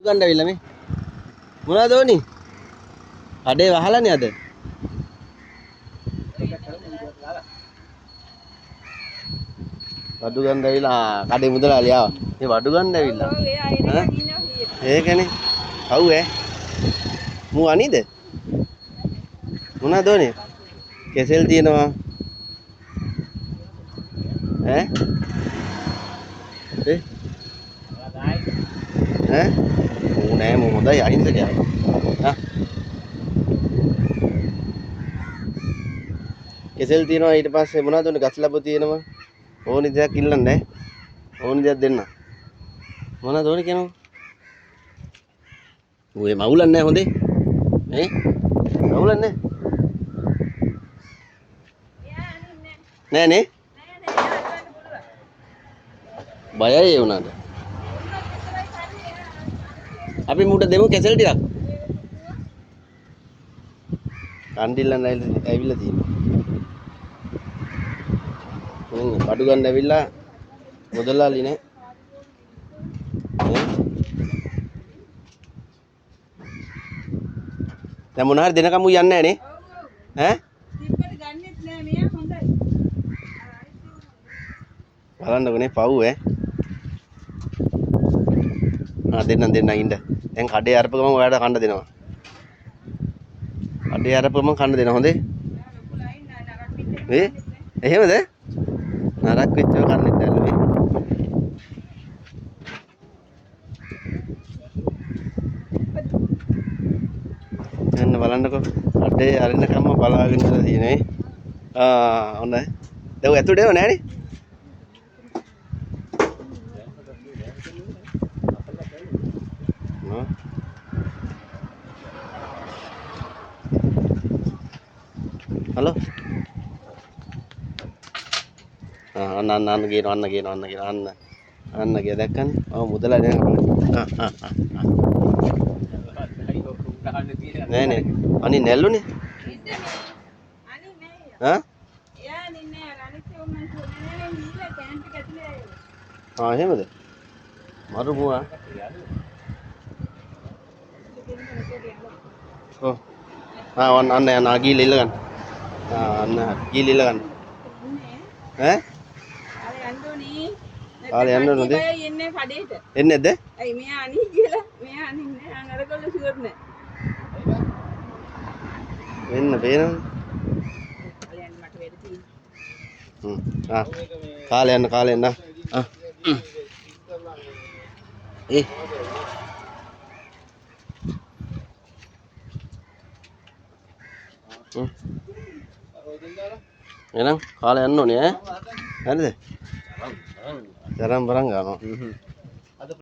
ගන්න ඇවිල්ලා මේ. මොනවද ඕනි? කඩේ වහලානේ අද. වඩු ගන්න ඇවිල්ලා කඩේ මුදලාලි ආවා. මේ වඩු ගන්න ඇවිල්ලා. ඒකනේ. අව් ඈ. මු අනිද? මොනවද ඕනේ? කෙසෙල් තියෙනවා. ඈ? ඈ? මු නෑ මු හොඳයි අහිංසකයා. හා. කෙසෙල් තියෙනවා ඊට පස්සේ මොනවද ඕනේ? ගස් ලැබු තියෙනවා. ඕනි දෙයක් ඉල්ලන්නේ. ඕනි දෙයක් දෙන්න. මොනවද ඕනේ කියනවා? ඌ ඒ මවුලන්නේ නැහැ හොඳේ. ඈ? මවුලන්නේ නෑ නේ? බයයි ඒ උනාට. අපි මුට දෙමු කෙසෙල් ටිකක්. කණ්ඩිල්ලන් ඇවිල්ලා තියෙනවා. බඩු ගන්න ඇවිල්ලා මුදලාලි නේ. දැන් මොන හරි දෙනකම් ඌ යන්නේ නැහැ නේ. ඈ? ටිප්පට ගන්නෙත් නෑ මෙයා හොඳයි. බලන්නකොනේ පව් ඈ. දෙන්න ඉන්න. දැන් කඩේ අරපු ගමන් ඔයාලට කන්න දෙනවා. කඩේ අරපු ගමන් කන්න දෙනවා හොඳේ. එහෙමද? නරක් වෙච්චව කන්නෙත් නැහැ මේ. එන්න බලන්නකෝ. කඩේ අරින්නකම්ම බලාගෙන ඉඳලා තියෙන්නේ. හොඳයි. දැන් ඔය ඇතුළේව නැහනේ. හලෝ අන්න කියනවා අන්න කිය දැක්කනේ මුදලා නෑ නෑ අනි නැල්ලුනේ එහෙමද මරු මුවා අන්න යන්න ගිහිල්ලා ඉල්ල ගන්න අන්න ගිහිල්ලා ඉල්ල ගන්න ඈ කාලේ යන්න ඕනද එන්නේ කඩේට එන්නේ නැද්ද ඇයි මෙයා අනි කියලා මෙයා අනින්නේ අර අරගොල්ල ෂුවර් නෑ වෙන්න බේනම කාලේ යන්න මට වෙද තියෙන්නේ කාලේ යන්න ඒ එහෙනම් කාලේ යන්න ඕනේ ඈ හරිද තරම් බරන් ගන්නවා